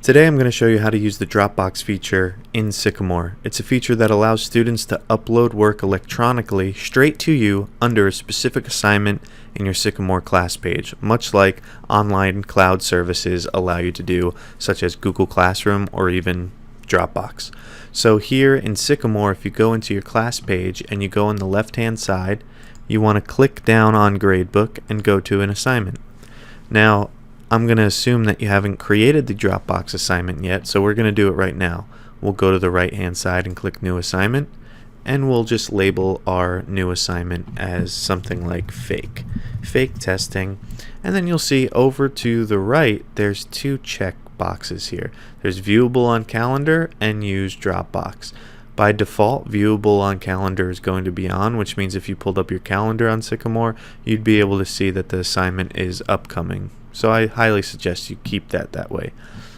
Today I'm going to show you how to use the Dropbox feature in Sycamore. It's a feature that allows students to upload work electronically straight to you under a specific assignment in your Sycamore class page, much like online cloud services allow you to do, such as Google Classroom or even Dropbox. So here in Sycamore, if you go into your class page and you go on the left-hand side, you want to click down on Gradebook and go to an assignment. Now, I'm going to assume that you haven't created the Dropbox assignment yet, so we're going to do it right now. We'll go to the right hand side and click New Assignment, and we'll just label our new assignment as something like fake testing. And then you'll see over to the right there's two check boxes here. There's Viewable on Calendar and Use Dropbox. By default, Viewable on Calendar is going to be on, which means if you pulled up your calendar on Sycamore, you'd be able to see that the assignment is upcoming. So I highly suggest you keep that way.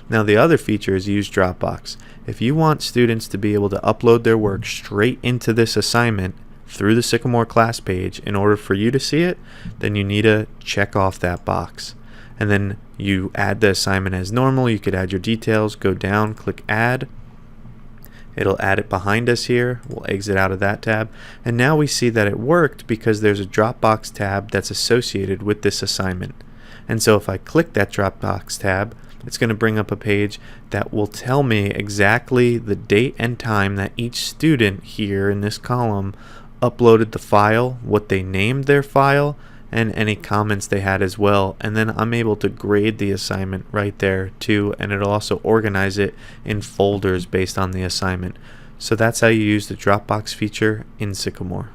Now the other feature is Use Dropbox. If you want students to be able to upload their work straight into this assignment through the Sycamore class page in order for you to see it, then you need to check off that box. And then you add the assignment as normal. You could add your details, go down, click Add. It'll add it behind us here. We'll exit out of that tab. And now we see that it worked because there's a Dropbox tab that's associated with this assignment. And so if I click that Dropbox tab, it's going to bring up a page that will tell me exactly the date and time that each student here in this column uploaded the file, what they named their file, and any comments they had as well. And then I'm able to grade the assignment right there too, and it'll also organize it in folders based on the assignment. So that's how you use the Dropbox feature in Sycamore.